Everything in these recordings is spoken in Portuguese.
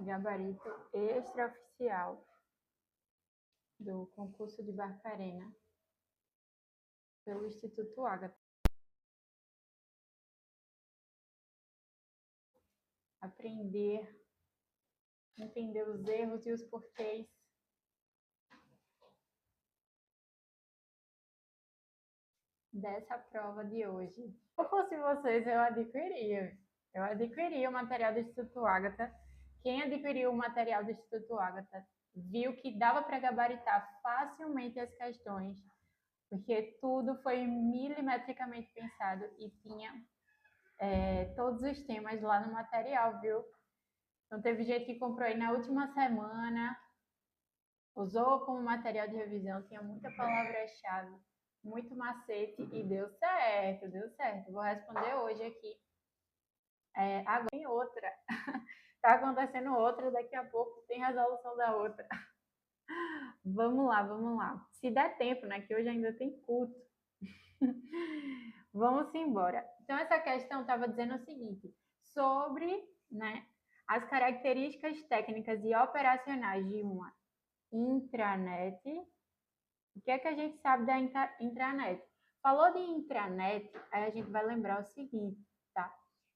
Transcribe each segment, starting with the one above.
gabarito extraoficial do concurso de Barcarena pelo Instituto Ágata. Aprender, entender os erros e os porquês dessa prova de hoje. Se eu fosse vocês, eu adquiria o material do Instituto Ágata. Quem adquiriu o material do Instituto Ágata viu que dava para gabaritar facilmente as questões, porque tudo foi milimetricamente pensado e tinha todos os temas lá no material, viu? Então teve gente que comprou aí na última semana, usou como material de revisão, tinha muita palavra-chave, muito macete e deu certo, deu certo. Vou responder hoje aqui. Agora tem outra. Tá acontecendo outra, daqui a pouco tem resolução da outra. Vamos lá, vamos lá. Se der tempo, né? Que hoje ainda tem culto. Vamos embora. Então, essa questão estava dizendo o seguinte, sobre, né, as características técnicas e operacionais de uma intranet. O que é que a gente sabe da intranet? Falou de intranet, aí a gente vai lembrar o seguinte, tá?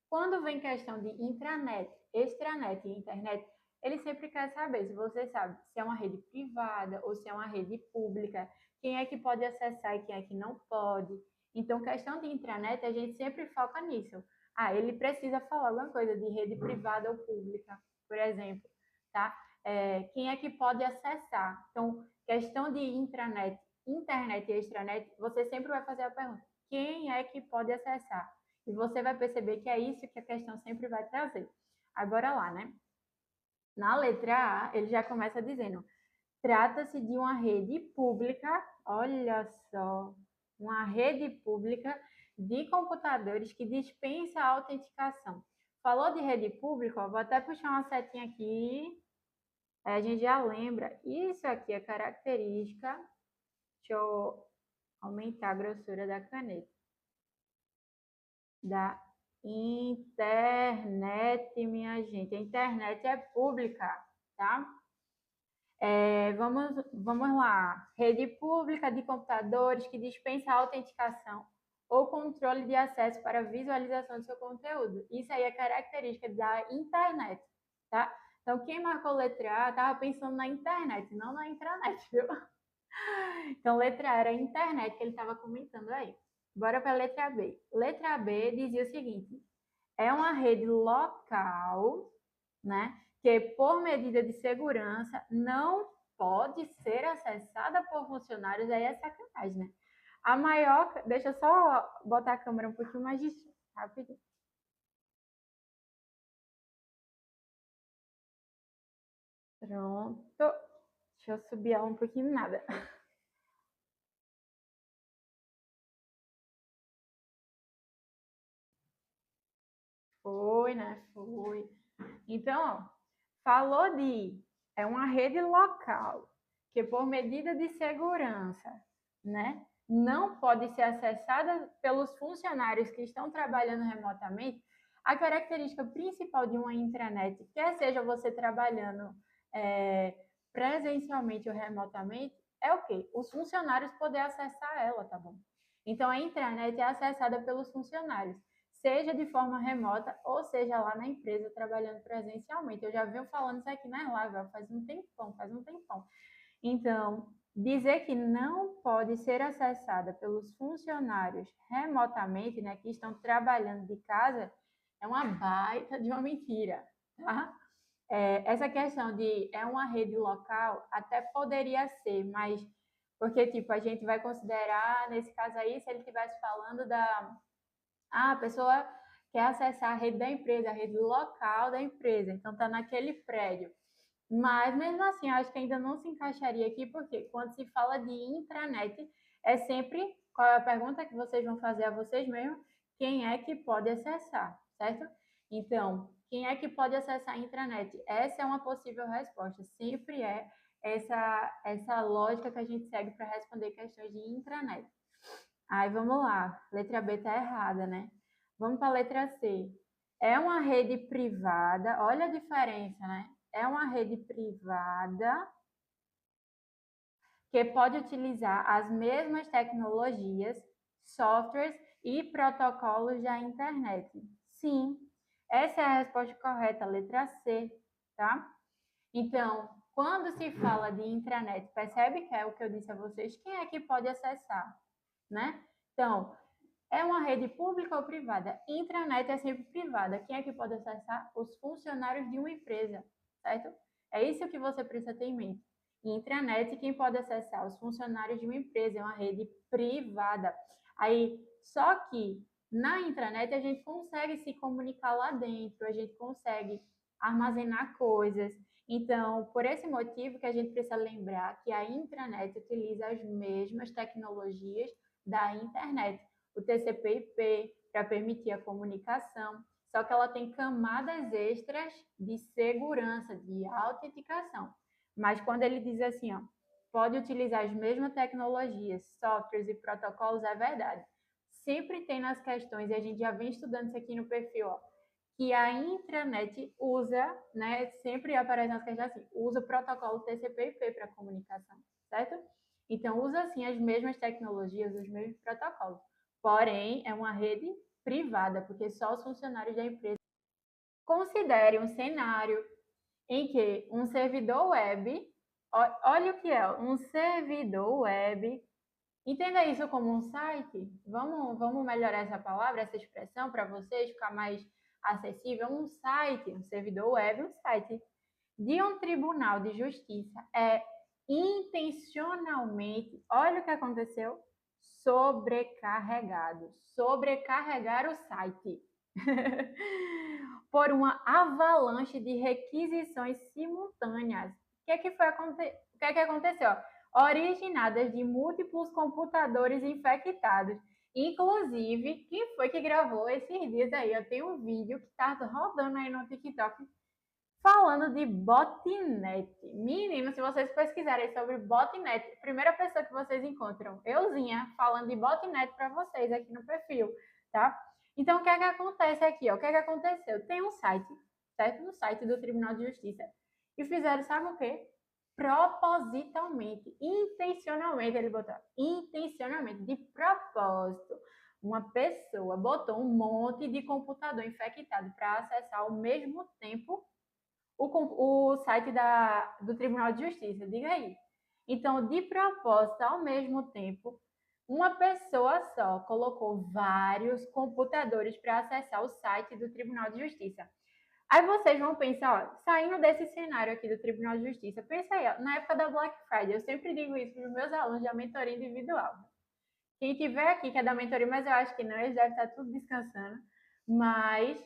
Quando vem questão de intranet, extranet e internet, ele sempre quer saber se você sabe se é uma rede privada ou se é uma rede pública, quem é que pode acessar e quem é que não pode. Então, questão de intranet, a gente sempre foca nisso. Ele precisa falar alguma coisa de rede privada ou pública, por exemplo, tá? Quem é que pode acessar? Então, questão de intranet, internet e extranet, você sempre vai fazer a pergunta, quem é que pode acessar? E você vai perceber que é isso que a questão sempre vai trazer. Agora lá, né? Na letra A, ele já começa dizendo, trata-se de uma rede pública, olha só, uma rede pública de computadores que dispensa a autenticação. Falou de rede pública, ó, vou até puxar uma setinha aqui, aí a gente já lembra. Isso aqui é característica, deixa eu aumentar a grossura da caneta, da internet, minha gente. A internet é pública, tá? Vamos lá. Rede pública de computadores que dispensa a autenticação ou controle de acesso para visualização do seu conteúdo. Isso aí é característica da internet, tá? Então, quem marcou letra A estava pensando na internet, não na intranet, viu? Então, letra A era a internet que ele estava comentando aí. Bora para a letra B. Letra B dizia o seguinte, é uma rede local, né, que por medida de segurança não pode ser acessada por funcionários, aí é sacanagem, né? A maior, deixa eu só botar a câmera um pouquinho mais rápido. Pronto. Deixa eu subir ela um pouquinho, nada. Foi, né? Foi. Então, ó, falou de é uma rede local que por medida de segurança, né, não pode ser acessada pelos funcionários que estão trabalhando remotamente. A característica principal de uma intranet, quer seja você trabalhando presencialmente ou remotamente, é o quê? Os funcionários poder acessar ela, tá bom? Então a intranet é acessada pelos funcionários, seja de forma remota ou seja lá na empresa trabalhando presencialmente. Eu já venho falando isso aqui na live, faz um tempão, faz um tempão. Então, dizer que não pode ser acessada pelos funcionários remotamente, né, que estão trabalhando de casa, é uma baita de uma mentira, tá? Essa questão de é uma rede local até poderia ser, mas porque tipo a gente vai considerar nesse caso aí se ele estivesse falando a pessoa quer acessar a rede da empresa, a rede local da empresa, então está naquele prédio. Mas, mesmo assim, acho que ainda não se encaixaria aqui, porque quando se fala de intranet, é sempre, qual é a pergunta que vocês vão fazer a vocês mesmos? Quem é que pode acessar, certo? Então, quem é que pode acessar a intranet? Essa é uma possível resposta, sempre é essa lógica que a gente segue para responder questões de intranet. Aí vamos lá, letra B está errada, né? Vamos para a letra C. É uma rede privada, olha a diferença, né? é uma rede privada que pode utilizar as mesmas tecnologias, softwares e protocolos da internet. Sim, essa é a resposta correta, letra C, tá? Então, quando se fala de intranet, percebe que é o que eu disse a vocês, quem é que pode acessar, né? Então, é uma rede pública ou privada? Intranet é sempre privada. Quem é que pode acessar? Os funcionários de uma empresa, certo? É isso que você precisa ter em mente. Intranet, quem pode acessar? Os funcionários de uma empresa, é uma rede privada. Aí, só que na intranet a gente consegue se comunicar lá dentro, a gente consegue armazenar coisas. Então, por esse motivo que a gente precisa lembrar que a intranet utiliza as mesmas tecnologias da internet, o TCP/IP para permitir a comunicação, só que ela tem camadas extras de segurança, de autenticação. Mas quando ele diz assim, ó, pode utilizar as mesmas tecnologias, softwares e protocolos, é verdade. Sempre tem nas questões, e a gente já vem estudando isso aqui no perfil, ó, que a intranet usa, né, sempre aparece nas questões assim, usa o protocolo TCP/IP para comunicação, certo? Então, usa assim as mesmas tecnologias, os mesmos protocolos. Porém, é uma rede privada, porque só os funcionários da empresa. Considere um cenário em que um servidor web, olha o que é, um servidor web, entenda isso como um site. Vamos melhorar essa palavra, essa expressão para vocês ficar mais acessível. Um site, um servidor web, um site de um tribunal de justiça é intencionalmente, olha o que aconteceu, sobrecarregado. Sobrecarregar o site por uma avalanche de requisições simultâneas. O que é que aconteceu? Originadas de múltiplos computadores infectados. Inclusive, quem foi que gravou esses dias aí? Eu tenho um vídeo que está rodando aí no TikTok falando de botnet. Menino, se vocês pesquisarem sobre botnet, primeira pessoa que vocês encontram, euzinha, falando de botnet para vocês aqui no perfil, tá? Então, o que é que acontece aqui? Ó? O que é que aconteceu? Tem um site, certo? No site do Tribunal de Justiça. E fizeram, sabe o quê? Propositalmente, intencionalmente, ele botou, intencionalmente, de propósito. Uma pessoa botou um monte de computador infectado para acessar ao mesmo tempo o site do Tribunal de Justiça, diga aí. Então, de propósito, ao mesmo tempo, uma pessoa só colocou vários computadores para acessar o site do Tribunal de Justiça. Aí vocês vão pensar, ó, saindo desse cenário aqui do Tribunal de Justiça, pensa aí, ó, na época da Black Friday, eu sempre digo isso para os meus alunos da mentoria individual. Quem tiver aqui que é da mentoria, mas eu acho que não, eles devem estar tudo descansando, mas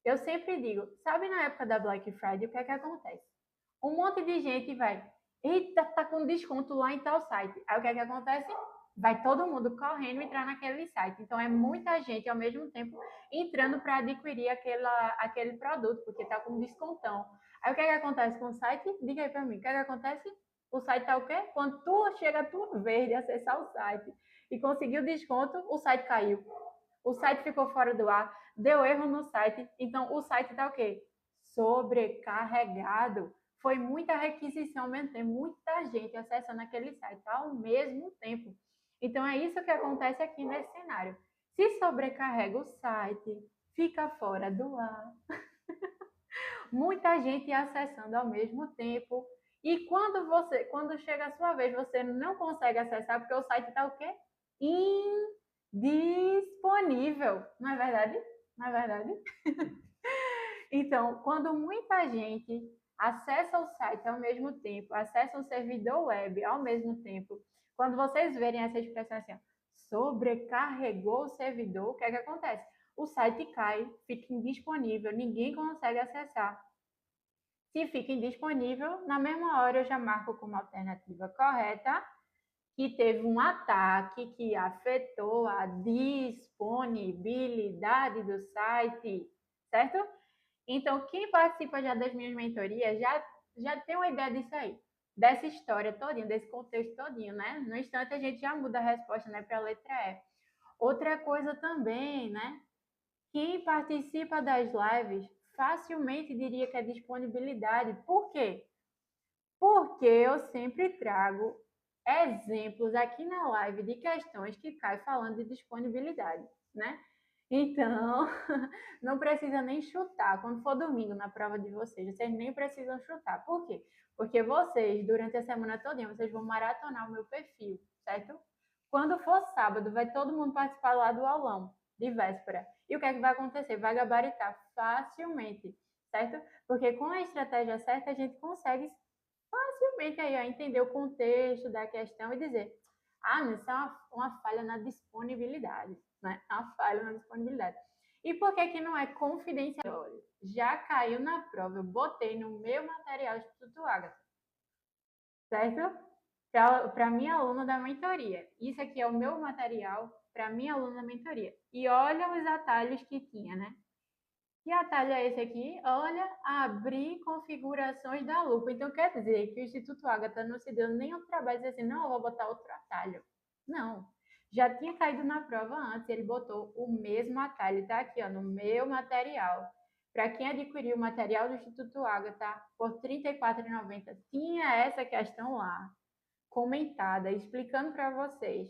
eu sempre digo, sabe na época da Black Friday, o que é que acontece? Um monte de gente vai, eita, tá com desconto lá em tal site. Aí o que é que acontece? Vai todo mundo correndo entrar naquele site. Então é muita gente ao mesmo tempo entrando para adquirir aquele produto, porque tá com descontão. Aí o que é que acontece com o site? Diga aí para mim, o que é que acontece? O site tá o quê? Quando tu chega, tu verde acessar o site e conseguiu desconto, o site caiu. O site ficou fora do ar, deu erro no site, então o site está o quê? Sobrecarregado. Foi muita requisição ao mesmo tempo, muita gente acessando aquele site ao mesmo tempo. Então é isso que acontece aqui nesse cenário. Se sobrecarrega o site, fica fora do ar, muita gente acessando ao mesmo tempo. E quando chega a sua vez, você não consegue acessar porque o site está o quê? Indisponível. Não é verdade? Não é verdade? Então, quando muita gente acessa o site ao mesmo tempo, acessa um servidor web ao mesmo tempo, quando vocês verem essa expressão assim, ó, sobrecarregou o servidor, o que é que acontece? O site cai, fica indisponível, ninguém consegue acessar. Se fica indisponível, na mesma hora eu já marco como alternativa correta que teve um ataque que afetou a disponibilidade do site, certo? Então, quem participa já das minhas mentorias já tem uma ideia disso aí, dessa história todinha, desse contexto todinho, né? No instante a gente já muda a resposta, né, para a letra E. Outra coisa também, né? Quem participa das lives facilmente diria que é disponibilidade. Por quê? Porque eu sempre trago exemplos aqui na live de questões que caem falando de disponibilidade, né? Então, não precisa nem chutar. Quando for domingo na prova de vocês nem precisam chutar. Por quê? Porque vocês, durante a semana toda, vocês vão maratonar o meu perfil, certo? Quando for sábado, vai todo mundo participar lá do aulão de véspera. E o que é que vai acontecer? Vai gabaritar facilmente, certo? Porque com a estratégia certa, a gente consegue facilmente aí, ó, entender o contexto da questão e dizer, isso é uma falha na disponibilidade, né? Uma falha na disponibilidade. E por que que não é confidencial? Já caiu na prova, eu botei no meu material do Instituto Ágata, certo? Para minha aluna da mentoria. Isso aqui é o meu material para minha aluna da mentoria. E olha os atalhos que tinha, né? Que atalho é esse aqui? Olha, abrir configurações da lupa. Então, quer dizer que o Instituto Ágata não se deu nem o trabalho de dizer assim, não, eu vou botar outro atalho. Não. Já tinha caído na prova antes, ele botou o mesmo atalho. Está aqui, ó, no meu material. Para quem adquiriu o material do Instituto Ágata por R$ 34,90, tinha essa questão lá, comentada, explicando para vocês,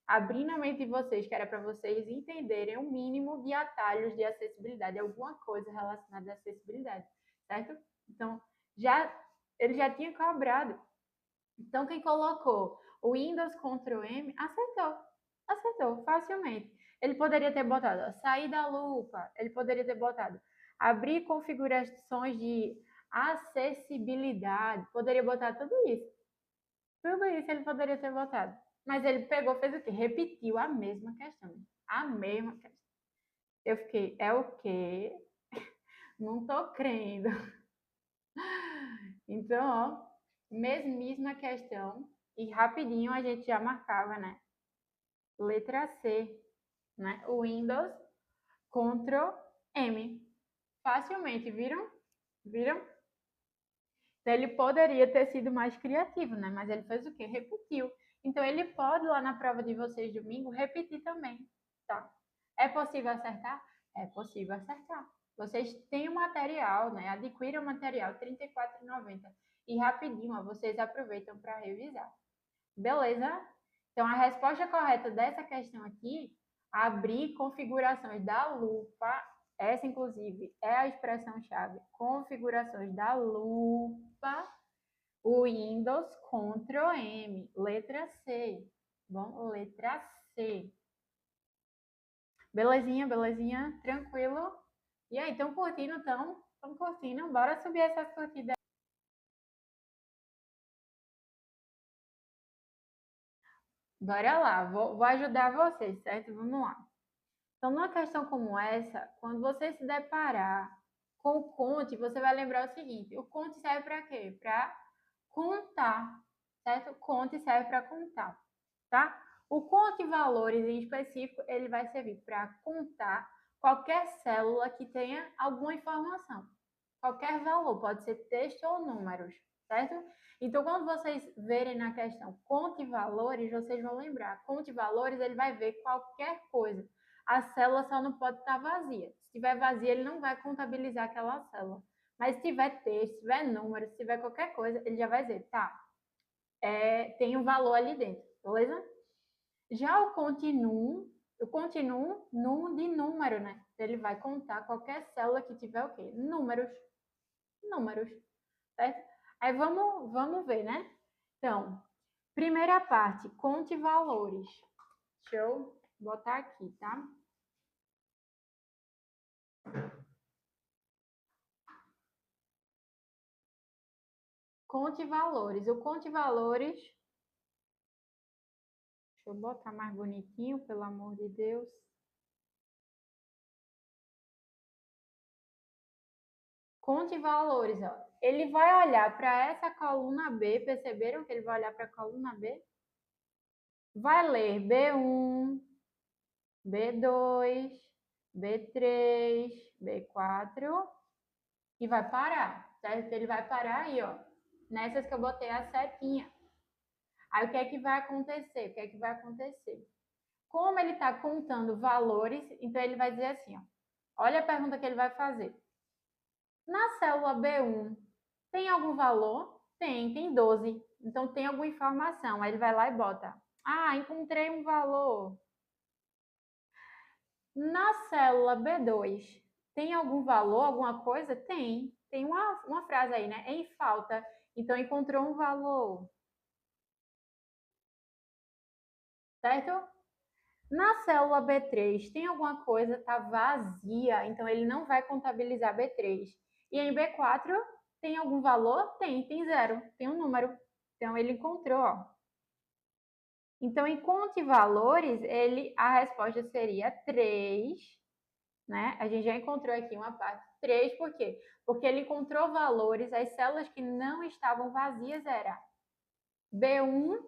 abrindo a mente de vocês, que era para vocês entenderem o mínimo de atalhos de acessibilidade, alguma coisa relacionada à acessibilidade, certo? Então, ele já tinha cobrado. Então, quem colocou o Windows Ctrl M, acertou facilmente. Ele poderia ter botado sair da lupa, ele poderia ter botado abrir configurações de acessibilidade, poderia botar tudo isso. Tudo isso ele poderia ter votado. Mas ele pegou, fez o quê? Repetiu a mesma questão. A mesma questão. Eu fiquei, é o quê? Não tô crendo. Então, ó, mesmíssima questão. E rapidinho a gente já marcava, né? Letra C, né? O Windows, Ctrl M. Facilmente, viram? Viram? Então, ele poderia ter sido mais criativo, né? Mas ele fez o quê? Repetiu. Então, ele pode, lá na prova de vocês domingo, repetir também, tá? É possível acertar? É possível acertar. Vocês têm o material, né? Adquiram o material, R$ 34,90. E rapidinho, ó, vocês aproveitam para revisar. Beleza? Então, a resposta correta dessa questão aqui, abrir configurações da lupa, essa, inclusive, é a expressão-chave, configurações da lupa, o Windows Ctrl M, letra C. Bom, letra C. Belezinha, belezinha, tranquilo? E aí, estão curtindo, então? Estão curtindo? Bora subir essas curtidas. Bora lá, vou ajudar vocês, certo? Vamos lá. Então, numa questão como essa, quando você se deparar com o conte, você vai lembrar o seguinte: o conte serve para quê? Para contar, certo? O conte serve para contar, tá? O conte valores em específico, ele vai servir para contar qualquer célula que tenha alguma informação. Qualquer valor, pode ser texto ou números, certo? Então, quando vocês verem na questão conte valores, vocês vão lembrar. Conte valores, ele vai ver qualquer coisa. A célula só não pode estar vazia. Se estiver vazia, ele não vai contabilizar aquela célula. Mas se tiver texto, se tiver número, se tiver qualquer coisa, ele já vai dizer, tá, tem um valor ali dentro, beleza? Já o continuum, eu continuo num de número, né? Ele vai contar qualquer célula que tiver o quê? Números, certo? Aí vamos ver, né? Então, primeira parte, conte valores. Deixa eu botar aqui, tá? Conte valores. O conte valores. Deixa eu botar mais bonitinho, pelo amor de Deus. Conte valores, ó. Ele vai olhar para essa coluna B, perceberam que ele vai olhar para a coluna B? Vai ler B1, B2, B3, B4 e vai parar, certo? Ele vai parar aí, ó, nessas que eu botei a setinha. Aí o que é que vai acontecer? O que é que vai acontecer? Como ele está contando valores, então ele vai dizer assim, ó, olha a pergunta que ele vai fazer. Na célula B1, tem algum valor? Tem 12. Então, tem alguma informação. Aí ele vai lá e bota. Ah, encontrei um valor. Na célula B2, tem algum valor, alguma coisa? Tem. Tem uma frase aí, né? Em falta. Então, encontrou um valor. Certo? Na célula B3, tem alguma coisa? Está vazia. Então, ele não vai contabilizar B3. E em B4, tem algum valor? Tem 0. Tem um número. Então, ele encontrou, ó. Então, em conte valores, a resposta seria 3, né? A gente já encontrou aqui uma parte. 3, por quê? Porque ele encontrou valores, as células que não estavam vazias era B1,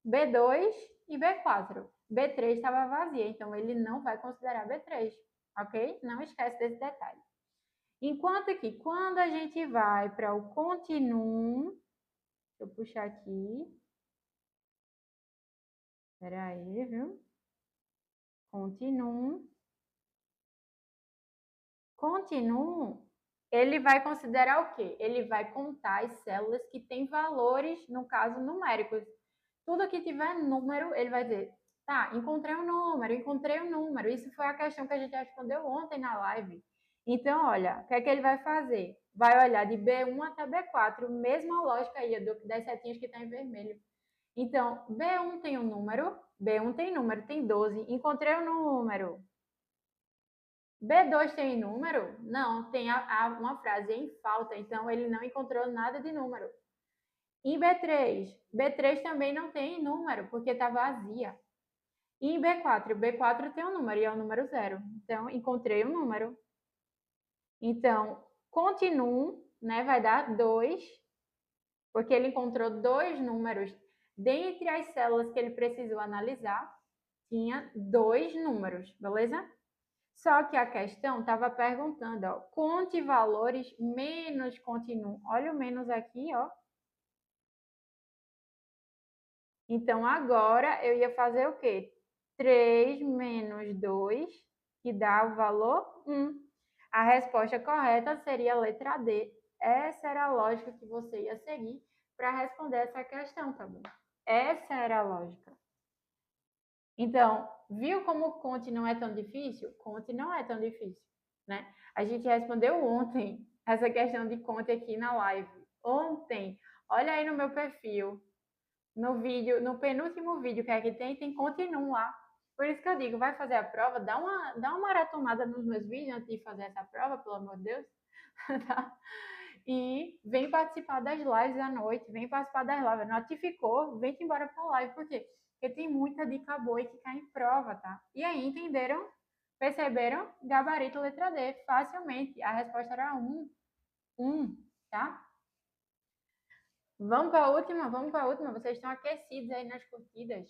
B2 e B4. B3 estava vazia, então ele não vai considerar B3, ok? Não esquece desse detalhe. Enquanto que quando a gente vai para o continuum, deixa eu puxar aqui. Espera aí, viu? Continuum. Continuum, ele vai considerar o quê? Ele vai contar as células que têm valores, no caso, numéricos. Tudo que tiver número, ele vai dizer, tá, encontrei um número. Isso foi a questão que a gente respondeu ontem na live. Então, olha, o que é que ele vai fazer? Vai olhar de B1 até B4, mesma lógica aí das setinhas que está em vermelho. Então, B1 tem um número, B1 tem número, tem 12. Encontrei um número. B2 tem número? Não, tem uma frase em falta, então ele não encontrou nada de número. Em B3, B3 também não tem número, porque está vazia. E em B4, B4 tem um número, e é o número 0. Então, encontrei um número. Então, continuo, né, vai dar 2, porque ele encontrou 2 números. Dentre as células que ele precisou analisar, tinha 2 números, beleza? Só que a questão estava perguntando, ó, conte valores menos continuo. Olha o menos aqui, ó. Então, agora eu ia fazer o quê? 3 menos 2, que dá o valor 1. A resposta correta seria a letra D. Essa era a lógica que você ia seguir para responder essa questão, tá bom? Essa era a lógica. Então, viu como o conte não é tão difícil? Conte não é tão difícil, né? A gente respondeu ontem essa questão de conte aqui na live. Ontem, olha aí no meu perfil, no vídeo, no penúltimo vídeo que aqui tem continuum lá. Por isso que eu digo, vai fazer a prova, dá uma maratonada nos meus vídeos antes de fazer essa prova, pelo amor de Deus. Tá? E vem participar das lives à noite, vem participar das lives. Notificou, vem embora para a live. Por quê? Porque tem muita dica boa e que cai em prova, tá? E aí, entenderam? Perceberam? Gabarito letra D, facilmente. A resposta era 1, tá? Vamos para a última, vamos para a última. Vocês estão aquecidos aí nas curtidas.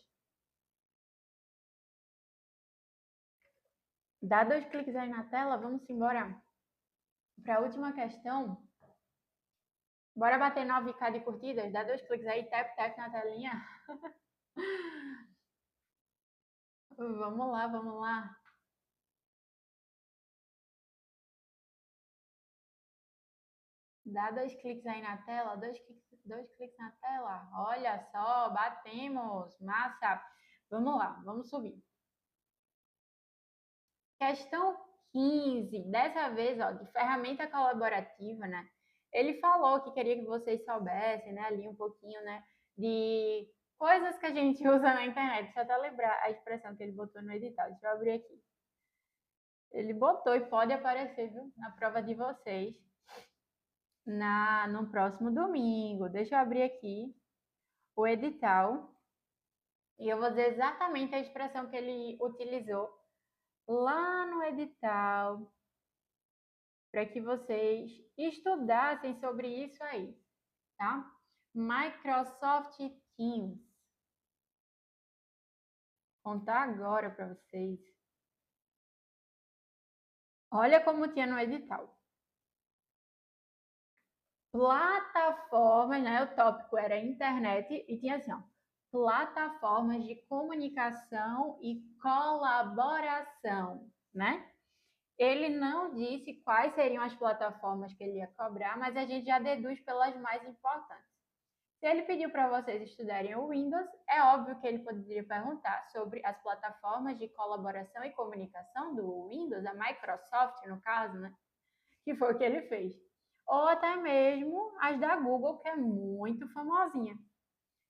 Dá 2 cliques aí na tela, vamos embora para a última questão. Bora bater 9k de curtidas? Dá 2 cliques aí, tap na telinha. Vamos lá, vamos lá. Dá 2 cliques aí na tela, dois cliques na tela. Olha só, batemos. Massa. Vamos lá, vamos subir. Questão 15. Dessa vez, ó, de ferramenta colaborativa, né? Ele falou que queria que vocês soubessem, né, ali um pouquinho, né, de coisas que a gente usa na internet. Deixa eu até lembrar a expressão que ele botou no edital. Deixa eu abrir aqui. Ele botou e pode aparecer, viu, na prova de vocês no próximo domingo. Deixa eu abrir aqui o edital e eu vou dizer exatamente a expressão que ele utilizou lá no edital para que vocês estudassem sobre isso aí, tá? Microsoft Teams. Vou contar agora para vocês. Olha como tinha no edital. Plataformas, né? O tópico era internet e tinha assim, ó, plataformas de comunicação e colaboração, né? Ele não disse quais seriam as plataformas que ele ia cobrar, mas a gente já deduz pelas mais importantes. Se ele pediu para vocês estudarem o Windows, é óbvio que ele poderia perguntar sobre as plataformas de colaboração e comunicação do Windows, a Microsoft, no caso, né? Que foi o que ele fez. Ou até mesmo as da Google, que é muito famosinha.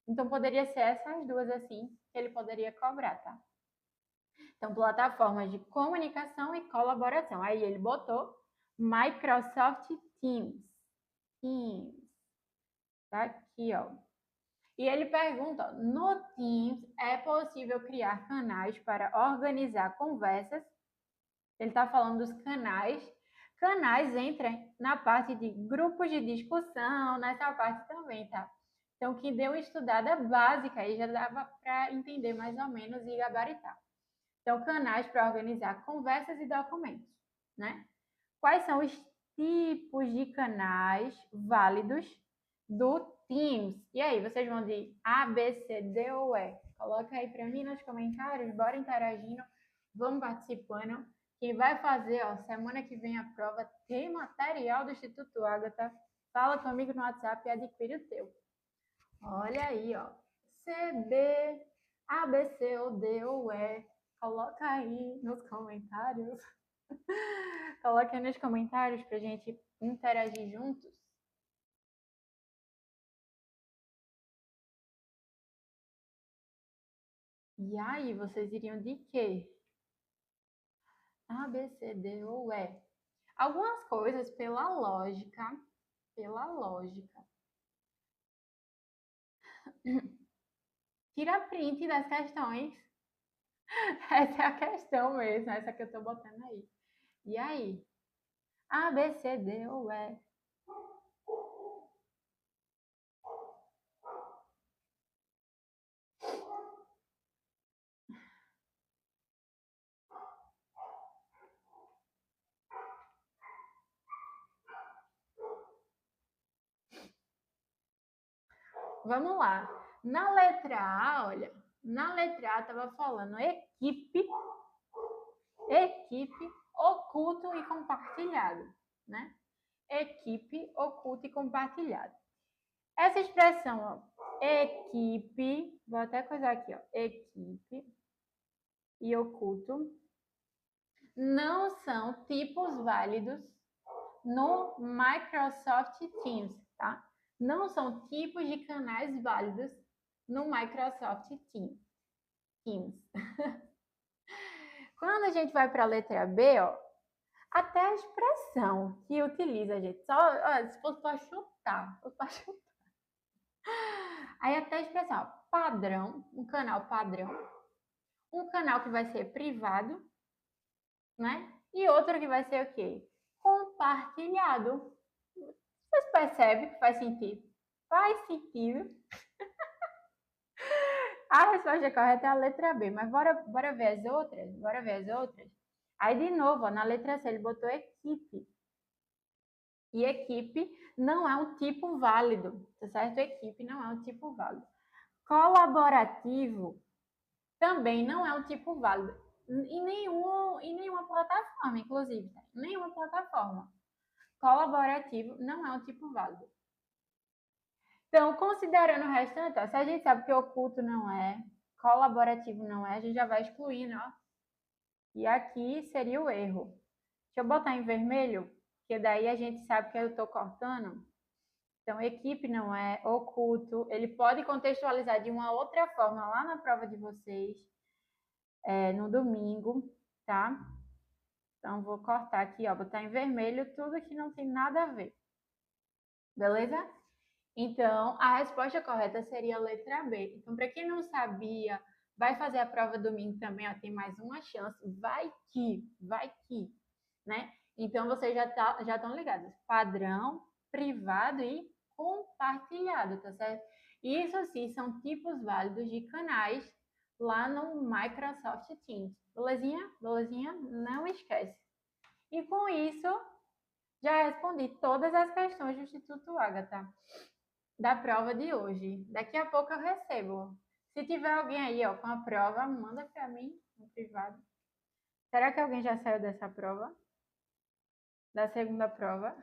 Então, poderia ser essas duas assim que ele poderia cobrar, tá? Então, plataformas de comunicação e colaboração. Aí ele botou Microsoft Teams. Teams. Tá aqui, ó. E ele pergunta, no Teams é possível criar canais para organizar conversas? Ele está falando dos canais. Canais entra na parte de grupos de discussão, nessa parte também, tá? Então, quem deu uma estudada básica aí já dava para entender mais ou menos e gabaritar. Então, canais para organizar conversas e documentos, né? Quais são os tipos de canais válidos do Teams? E aí, vocês vão de A, B, C, D ou E? Coloca aí para mim nos comentários, bora interagindo, vamos participando. Quem vai fazer, ó, semana que vem a prova, tem material do Instituto Ágata. Fala comigo no WhatsApp e adquire o teu. Olha aí, ó. C, D, A, B, C ou D ou E. Coloca aí nos comentários. Coloque aí nos comentários pra gente interagir juntos. E aí, vocês iriam de quê? A, B, C, D ou E? Algumas coisas pela lógica. Tira print das questões. Essa é a questão mesmo, essa que eu tô botando aí. E aí? A, B, C, D ou E? Vamos lá. Na letra A, olha, na letra A estava falando equipe, oculto e compartilhado, né? Equipe, oculto e compartilhado. Essa expressão, ó, equipe, vou até coisar aqui, ó, equipe e oculto, não são tipos válidos no Microsoft Teams, tá? Não são tipos de canais válidos no Microsoft Teams. Quando a gente vai para a letra B, ó, até a expressão que utiliza, gente, só ó, se fosse para chutar, Aí até a expressão, ó, padrão, um canal padrão, um canal que vai ser privado, né? E outro que vai ser o quê? Compartilhado. Vocês percebem que faz sentido? Faz sentido. A resposta correta é a letra B, mas bora ver as outras? Bora ver as outras? Aí, de novo, ó, na letra C, ele botou equipe. E equipe não é um tipo válido, tá certo? Equipe não é um tipo válido. Colaborativo também não é um tipo válido. Em nenhuma plataforma, inclusive. Tá? Nenhuma plataforma. Colaborativo não é um tipo válido. Então, considerando o restante, ó, se a gente sabe que oculto não é, colaborativo não é, a gente já vai excluindo, ó. E aqui seria o erro. Deixa eu botar em vermelho, porque daí a gente sabe que eu estou cortando. Então, equipe não é, oculto. Ele pode contextualizar de uma outra forma lá na prova de vocês, no domingo, tá? Então, vou cortar aqui, ó, botar em vermelho tudo que não tem nada a ver. Beleza? Então, a resposta correta seria a letra B. Então, para quem não sabia, vai fazer a prova domingo também, ó, tem mais uma chance. Vai que, né? Então, vocês já estão ligados. Padrão, privado e compartilhado, tá certo? Isso sim são tipos válidos de canais lá no Microsoft Teams. Belezinha? Belezinha? Não esquece. E com isso, já respondi todas as questões do Instituto Ágata da prova de hoje. Daqui a pouco eu recebo. Se tiver alguém aí, ó, com a prova, manda para mim no privado. Será que alguém já saiu dessa prova? da segunda prova.